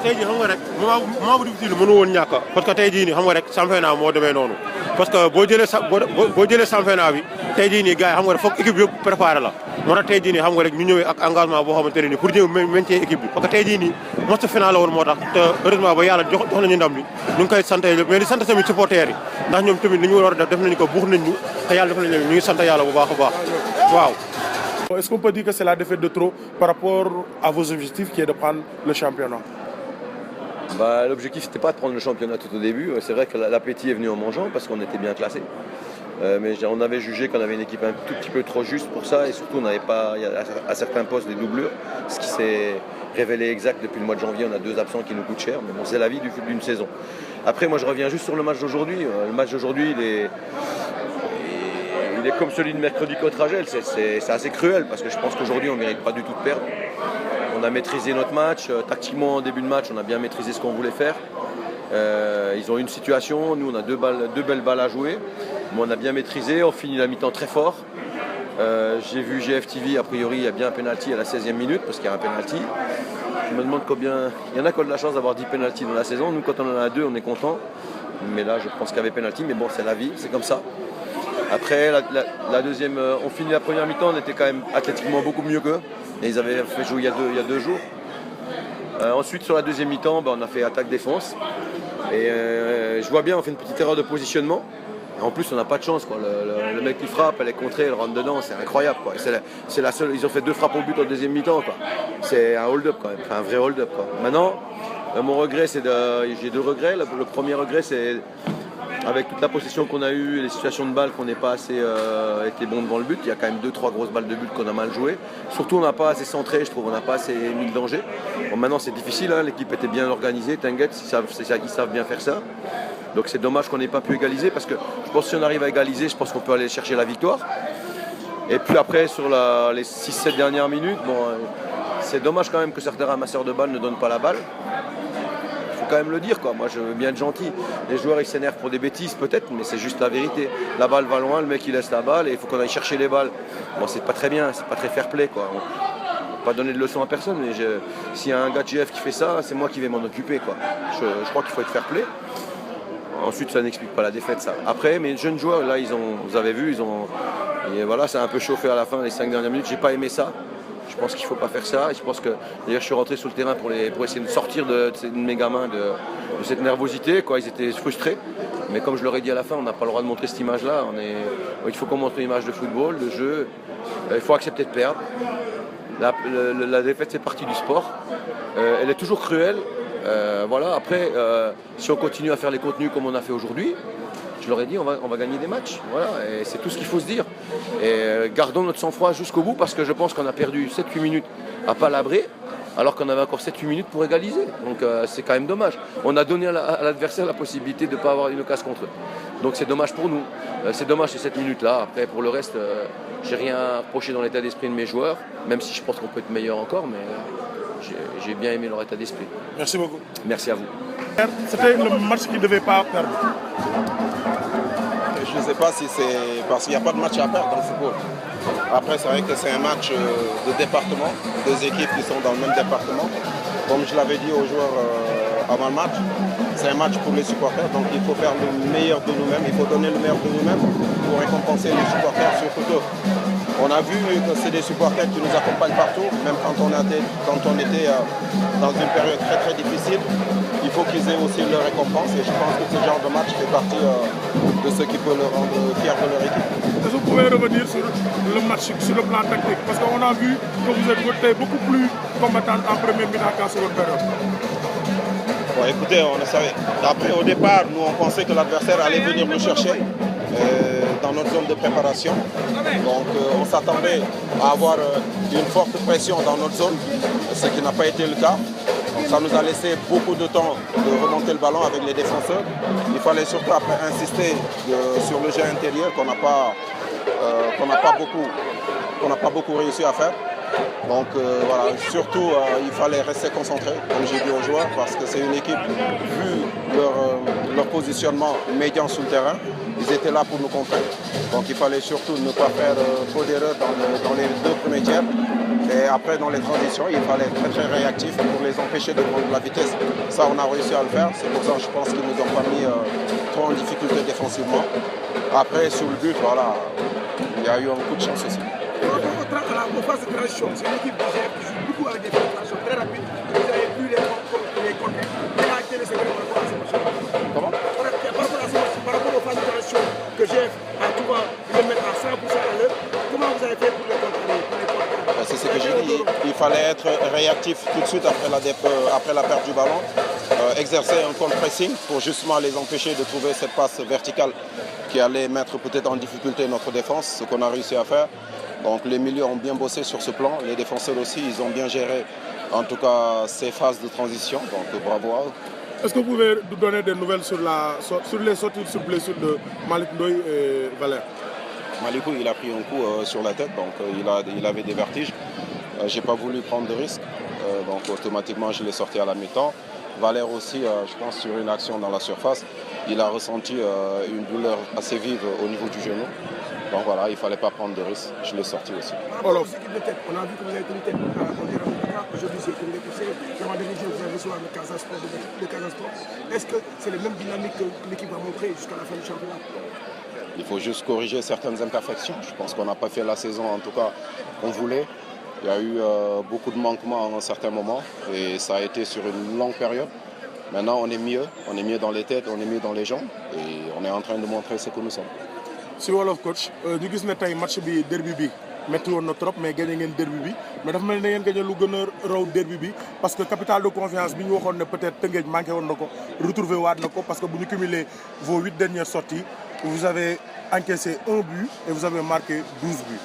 tey jii xam nga rek moment bu difficile mënu woon ñàkk parce que tey jii nii xam nga rek championnat moo demee noonu parce que boo jëlee championnat bi tey jii nii gars yi xam nga rek foog équipe yëpp préparé la moo tax tey jii nii xam nga rek ñu ñëwee ak engagement boo xamante ne nii pour ñëw maintien équipe bi parce que tey jii nii match final la woon moo tax te heureusement ba yàlla jox nañu ndam li ñu ngi koy sant mais di sant tamit supporters yi ndax ñoom tamit li ñu war a def nañu ko buux nañ ñu te yàlla def nañu ñu ngi sant yàlla bu baax a baax waaw. Est-ce qu'on peut dire que c'est la défaite de trop par rapport à vos objectifs qui est de prendre le championnat? L'objectif, c'était pas de prendre le championnat tout au début. C'est vrai que l'appétit est venu en mangeant parce qu'on était bien classé. Mais on avait jugé qu'on avait une équipe un tout petit peu trop juste pour ça et surtout on n'avait pas à certains postes des doublures, ce qui s'est révélé exact depuis le mois de janvier. On a 2 absents qui nous coûtent cher, mais bon, c'est la vie d'une saison. Après, moi je reviens juste sur le match d'aujourd'hui. Le match d'aujourd'hui, il est comme celui de mercredi contre Agel. C'est assez cruel parce que je pense qu'aujourd'hui on ne mérite pas du tout de perdre. On a maîtrisé notre match. Tactiquement, en début de match, on a bien maîtrisé ce qu'on voulait faire. Ils ont eu une situation, nous on a deux belles balles à jouer. Mais on a bien maîtrisé, on finit la mi-temps très fort. J'ai vu GFTV, a priori il y a bien un penalty à la 16e minute parce qu'il y a un penalty. Je me demande combien. Il y en a qui ont de la chance d'avoir 10 penalties dans la saison. Nous quand on en a 2, on est content. Mais là je pense qu'il y avait penalty, mais bon c'est la vie, c'est comme ça. Après la deuxième, on finit la première mi-temps, on était quand même athlétiquement beaucoup mieux qu'eux. Et ils avaient fait jouer il y a deux jours. Ensuite sur la deuxième mi-temps, on a fait attaque-défense. Et je vois bien, on fait une petite erreur de positionnement. Et en plus on n'a pas de chance quoi. Le mec qui frappe, elle est contrée, elle rentre dedans, c'est incroyable quoi. C'est la seule. Ils ont fait 2 frappes au but en deuxième mi-temps quoi. C'est un hold-up quand même, enfin, un vrai hold-up quoi. Maintenant, mon regret j'ai 2 regrets. Le premier regret c'est avec toute la possession qu'on a eue, les situations de balles qu'on n'est pas assez été bon devant le but. Il y a quand même 2-3 grosses balles de but qu'on a mal jouées. Surtout on n'a pas assez centré, je trouve, on n'a pas assez mis le danger. Bon, maintenant c'est difficile, hein. L'équipe était bien organisée, t'inquiète, ils savent bien faire ça. Donc c'est dommage qu'on n'ait pas pu égaliser parce que je pense que si on arrive à égaliser, je pense qu'on peut aller chercher la victoire. Et puis après sur les 6-7 dernières minutes, c'est dommage quand même que certains ramasseurs de balles ne donnent pas la balle. Faut quand même le dire quoi. Moi je veux bien être gentil. Les joueurs ils s'énervent pour des bêtises peut-être, mais c'est juste la vérité. La balle va loin, le mec il laisse la balle et il faut qu'on aille chercher les balles. Bon c'est pas très bien, c'est pas très fair play quoi. On va pas donner de leçons à personne, mais s'il y a un gars de GF qui fait ça, c'est moi qui vais m'en occuper quoi. Je crois qu'il faut être fair play. Ensuite ça n'explique pas la défaite ça. Après mes jeunes joueurs là vous avez vu, et voilà, ça a un peu chauffé à la fin les 5 dernières minutes. J'ai pas aimé ça. Je pense qu'il ne faut pas faire ça. Et je pense que d'ailleurs je suis rentré sur le terrain pour essayer de sortir de mes gamins de cette nervosité. Quoi. Ils étaient frustrés. Mais comme je leur ai dit à la fin, on n'a pas le droit de montrer cette image-là. Il faut qu'on montre une image de football, de jeu. Il faut accepter de perdre. La défaite, c'est partie du sport. Elle est toujours cruelle. Voilà. Après, si on continue à faire les contenus comme on a fait aujourd'hui, je leur ai dit on va gagner des matchs, voilà, et c'est tout ce qu'il faut se dire. Et gardons notre sang-froid jusqu'au bout parce que je pense qu'on a perdu 7-8 minutes à palabrer alors qu'on avait encore 7-8 minutes pour égaliser. Donc c'est quand même dommage. On a donné à l'adversaire la possibilité de ne pas avoir une occasion contre eux. Donc c'est dommage pour nous. C'est dommage ces 7 minutes-là. Après pour le reste, j'ai rien à reprocher dans l'état d'esprit de mes joueurs, même si je pense qu'on peut être meilleur encore, mais j'ai bien aimé leur état d'esprit. Merci beaucoup. Merci à vous. C'était le match qu'ils ne devaient pas perdre. Je ne sais pas si c'est parce qu'il n'y a pas de match à perdre dans le football. Après, c'est vrai que c'est un match de département, 2 équipes qui sont dans le même département. Comme je l'avais dit aux joueurs avant le match, c'est un match pour les supporters, donc il faut faire le meilleur de nous-mêmes, il faut donner le meilleur de nous-mêmes pour récompenser les supporters surtout. On a vu que c'est des supporters qui nous accompagnent partout, même quand on était dans une période très très difficile. Il faut qu'ils aient aussi leur récompense et je pense que ce genre de match fait partie de ce qui peut leur rendre fiers de leur équipe. Est-ce que vous pouvez revenir sur le match, sur le plan tactique? Parce qu'on a vu que vous êtes beaucoup plus combattant en première mi-temps qu'en seconde période. Bon, écoutez, on le savait. Après, au départ, nous on pensait que l'adversaire allait venir nous chercher dans notre zone de préparation. Donc on s'attendait à avoir une forte pression dans notre zone, ce qui n'a pas été le cas. Donc, ça nous a laissé beaucoup de temps de remonter le ballon avec les défenseurs. Il fallait surtout après insister sur le jeu intérieur qu'on n'a pas beaucoup réussi à faire. Donc voilà, surtout il fallait rester concentré, comme j'ai dit aux joueurs, parce que c'est une équipe, vu leur positionnement médian sur le terrain, ils étaient là pour nous contraindre. Donc il fallait surtout ne pas faire trop d'erreurs dans les 2 premiers tiers. Et après, dans les transitions, il fallait être très réactif pour les empêcher de prendre la vitesse. Ça, on a réussi à le faire. C'est pour ça que je pense qu'ils nous ont pas mis trop en difficulté défensivement. Après, sur le but, voilà, il y a eu un coup de chance aussi. Au phase de transition, c'est une équipe qui joue beaucoup avec des transitions très rapides. Vous avez vu les contenus. Quel a été le secret par rapport à ce match? Comment? Par rapport aux phases de transition que GF a souvent le mettre à 100% à l'heure, comment vous avez fait pour les contrer? C'est ce que j'ai dit. Il fallait être réactif tout de suite après la perte du ballon, exercer un contre-pressing pour justement les empêcher de trouver cette passe verticale qui allait mettre peut-être en difficulté notre défense, ce qu'on a réussi à faire. Donc les milieux ont bien bossé sur ce plan, les défenseurs aussi, ils ont bien géré en tout cas ces phases de transition, donc bravo à eux. Est-ce que vous pouvez nous donner des nouvelles sur les sorties sur blessure de Malick Ndoye et Valère? Malikou, il a pris un coup sur la tête, donc il avait des vertiges. J'ai pas voulu prendre de risque, donc automatiquement je l'ai sorti à la mi-temps. Valère aussi, je pense, sur une action dans la surface, il a ressenti une douleur assez vive au niveau du genou. Donc voilà, il ne fallait pas prendre de risque, je l'ai sorti aussi. Par rapport aux équipes de tête, on a vu que vous avez tenu tête aujourd'hui, c'est une équipe. Dans la dernière vous avez reçu le Casa Sport de Casa Sport. Est-ce que c'est la même dynamique que l'équipe va montrer jusqu'à la fin du championnat? Il faut juste corriger certaines imperfections. Je pense qu'on n'a pas fait la saison, en tout cas, qu'on voulait. Il y a eu beaucoup de manquements à un certain moment et ça a été sur une longue période. Maintenant, on est mieux dans les têtes, on est mieux dans les jambes et on est en train de montrer ce que nous sommes. Si wolof coach ñu gis ne tey match bi derby bi métti woon na trop mais gagné ngeen derby bi mais dafa mel ni ngeen gagné lu gën a raw derby bi parce que capital de confiance bi ñu waxoon ne peut-être Tëngéej manqué woon na ko retrouver waat na ko parce que bu ñu cumuler vos 8 dernières sorties vous avez encaissé 1 but et vous avez marqué 12 buts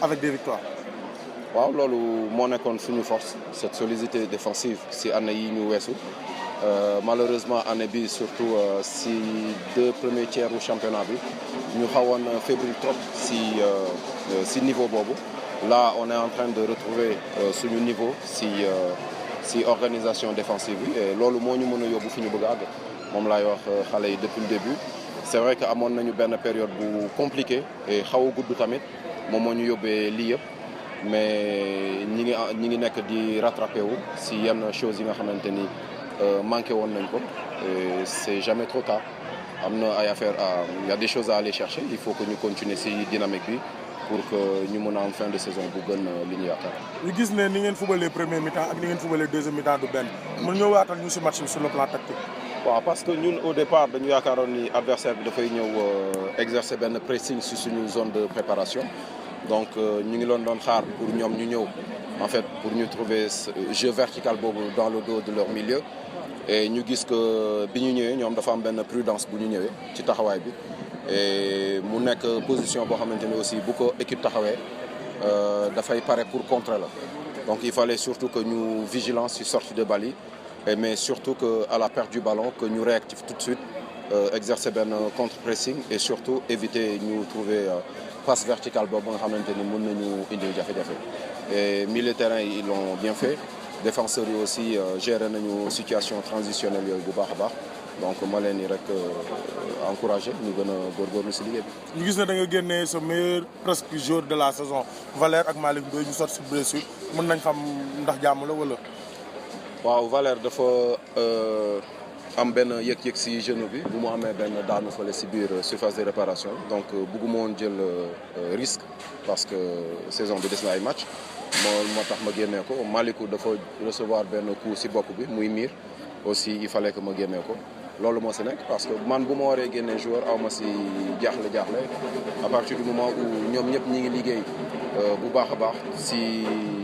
avec des victoires. waaw loolu moo nekkoon suñu force cette solidité défensive si année yi ñu weesu malheureusement année bi surtout si 2 premiers tiers du championnat bi ñu xawoon fébrile trop si niveau boobu. Là on est en train de retrouver suñu niveau si organisation défensive bi et loolu moo ñu mën a yóbbu fi ñu bëgg a àgg moom laay wax xale yi depuis le début. C'est vrai que amoon nañu benn période bu compliquée et xaw a gudd tamit moom moo ñu yóbbee lii yëpp. Mais ñi ngi nekk di rattrapé wu si yenn choses yi nga xamante ni manqué woon nañ ko et c'est jamais trop tard am na ay affaires il y a des choses à aller chercher il faut que ñu continuer si dynamique bi pour que ñu mën a am fin de saison bu gën li ñu yaakaar. ñu gis ne ni ngeen fubalee premier mi-temps ak ni ngeen fubalee deuxième mi-temps du benn mën ñoo waatal ñu si match bi sur le plan tactique. waaw parce que ñun au départ dañu yaakaaroon ni adversaire bi dafay ñëw exercer benn pressing si suñu zone de préparation. Donc ñu ngi doon xaar pour ñoom ñu ñëw en fait pour ñu trouver ce jeu vertical boobu dans le dos de leur milieu et ñu gis que bi ñu ñëwee ñoom dafa am benn prudence bu ñu ñëwee ci taxawaay bi et mu nekk position boo xamante ni aussi bu ko équipe taxawee dafay pare pour contrer la donc il fallait surtout que ñu vigilance ci sortie de balle yi mais surtout que à la perte du ballon que ñu réactif tout de suite exercer benn contre-pressing et surtout éviter ñu trouver passe verticale boobu nga xamante ni mën nañu indi jafe-jafe et milieu terrain yi ils l'ont bien fait défenseurs yi aussi géré nañu situation transitionnelle yooyu bu baax a baax donc ma leen ni rek encouragé ñu gën a góorgóorlu si liggéey bi. ñu gis ne da nga génnee sa meilleur presque joueur de la saison Valère ak Malick Ndoye ñu sorti si blessure mën nañ xam ndax jàmm la wala. waaw Valère dafa am benn yëg-yëg si genou bi bu mu amee benn daanu fële si biir surface de réparation donc bëgguma woon jël risque parce que saison bi des na ay match moo tax ma génnee ko Malikou dafa recevoir benn coup si bopp bi muy miir aussi il fallait que ma génnee ko loolu moo si nekk parce que man bu ma waree génnee joueur aw ma si jaaxle à partir du moment où ñoom ñëpp ñi ngi liggéey bu baax a baax si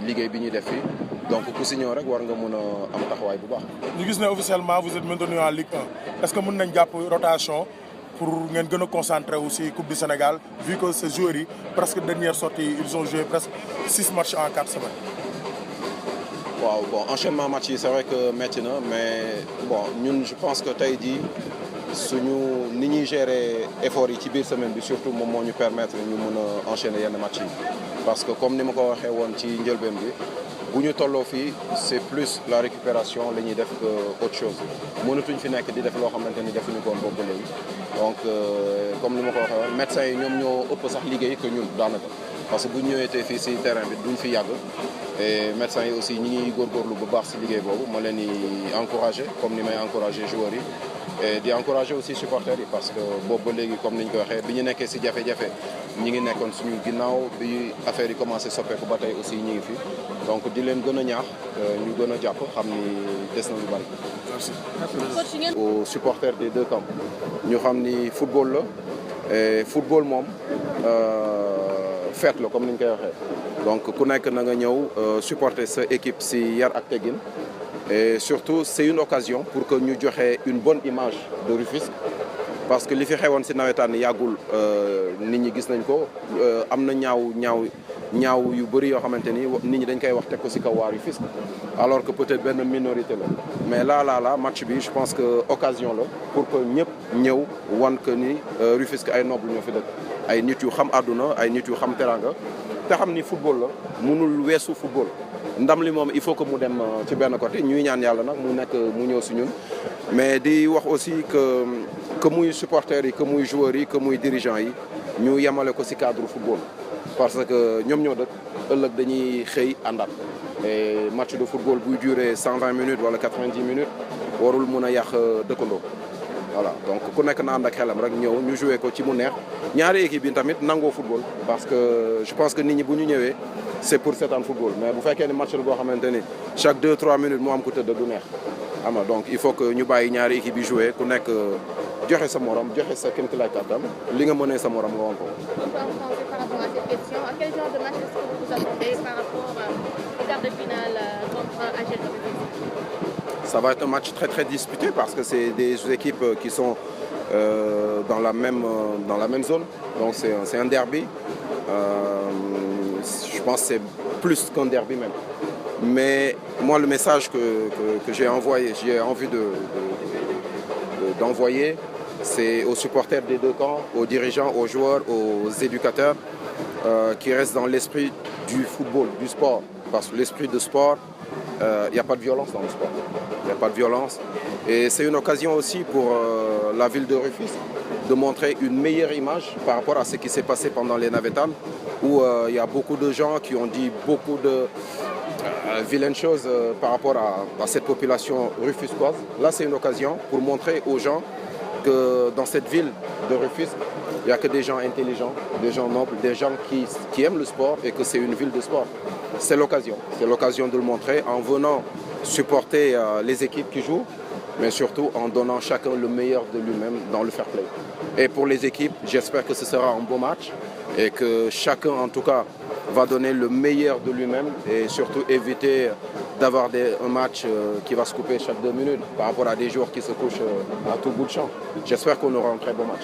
liggéey bi ñuy def fii donc ku si ñëw rek war nga mën a am taxawaay bu baax. ñu gis ne officiellement vous êtes maintenu en Ligue 1 est-ce que mën nañ jàpp rotation pour ngeen gën a concentré aussi Coupe du Sénégal vu que ces joueurs yi presque dernière sortie ils ont joué presque 6 matchs en 4 semaines. waaw bon enchaînement match yi c'est vrai que métti na mais bon ñun je pense que tey jii suñu ni ñuy gérer effort yi ci biir semaine bi surtout moom moo ñu permettre ñu mën a enchaîner yenn match yi parce que comme ni ma ko waxee woon ci njëlbeen bi. bu ñu tolloo fii c'est plus la récupération la ñuy def que autre chose mënatuñ fi nekk di def loo xamante ni defuñu ko woon boobu léegi donc comme ni ma ko waxee woon médecins yi ñoom ñoo ëpp sax liggéey que ñun daanaka parce que bu ñu ñëwee tey fii ci terrain bi duñ fi yàgg et médecins yi aussi ñi ngi góorgóorlu bu baax si liggéey boobu ma leen di encouragé comme ni may encouragé joueurs yi et di encouragé aussi supporters yi parce que boobu ba léegi comme ni ñu ko waxee bi ñu nekkee si jafe-jafe ñi ngi nekkoon suñu ginnaaw bi affaire yi commencé soppeeku ba tey aussi ñi ngi fi donc di leen gën a ñaax ñu gën a jàpp xam ni des na lu bari. Merci. Aux supporters des deux camps ñu xam ni football la et football moom fête la comme ni ñu koy waxee donc ku nekk na nga ñëw supporter sa équipe si yar ak teggin et surtout c'est une occasion pour que ñu joxe une bonne image de Rufisque parce que li fi xewoon si nawetaan yàggul nit ñi gis nañ ko am na ñaaw yu bëri yoo xamante ni nit ñi dañ koy wax teg ko si kaw waa Rufisque alors que peut-être benn minorité la mais là match bi je pense que occasion la pour que ñëpp ñëw wan que ni Rufisque ay noble ñoo fi dëkk ay nit yu xam àdduna ay nit yu xam teranga te xam ni football la mënul weesu football ndam li moom il faut que mu dem ci benn côté ñuy ñaan yàlla nag mu ñëw si ñun mais di wax aussi que muy supporters yi que muy joueurs yi que muy dirigeants yi ñu yemale ko si cadre football parce que ñoom ñoo dëkk ëllëg dañuy xëy àndaat et match de football buy durer 120 minutes wala 90 minutes warul mun a yàq dëkkandoo voilà donc ku nekk na ànd ak xelam rek ñëw ñu joué ko ci mu neex ñaari équipe yi tamit nangoo football parce que je pense que nit ñi bu ñu ñëwee c'est pour seetaan football mais bu fekkee ne match la boo xamante ni chaque 2-3 minutes mu am ku tëdd du neex xam nga donc il faut que ñu bàyyi ñaari équipe yi joué ku nekk joxe sa morom joxe sa kéemtalaay kàttan li nga mënee sa morom nga woon ko. Par rapport à cette question, à quel genre de match est-ce que vous vous attendez par rapport au quart de finale contre AGEL? Ça va être un match très très disputé parce que c'est des équipes qui sont dans la même zone. Donc c'est un derby. Je pense que c'est plus qu'un derby même. Mais moi le message que j'ai envoyé, j'ai envie d'envoyer, c'est aux supporters des deux camps, aux dirigeants, aux joueurs, aux éducateurs qui restent dans l'esprit du football, du sport. Parce que l'esprit de sport, il n'y a pas de violence dans le sport. Il n'y a pas de violence. Et c'est une occasion aussi pour la ville de Rufisque de montrer une meilleure image par rapport à ce qui s'est passé pendant les navétanes, où il y a beaucoup de gens qui ont dit beaucoup de vilaines choses par rapport à cette population rufisquoise. Là, c'est une occasion pour montrer aux gens que dans cette ville de Rufisque, il n'y a que des gens intelligents, des gens nobles, des gens qui aiment le sport et que c'est une ville de sport. C'est l'occasion de le montrer en venant supporter les équipes qui jouent, mais surtout en donnant chacun le meilleur de lui-même dans le fair play. Et pour les équipes, j'espère que ce sera un beau match et que chacun, en tout cas, va donner le meilleur de lui-même et surtout éviter d'avoir un match qui va se couper chaque 2 minutes par rapport à des joueurs qui se couchent à tout bout de champ. J'espère qu'on aura un très bon match.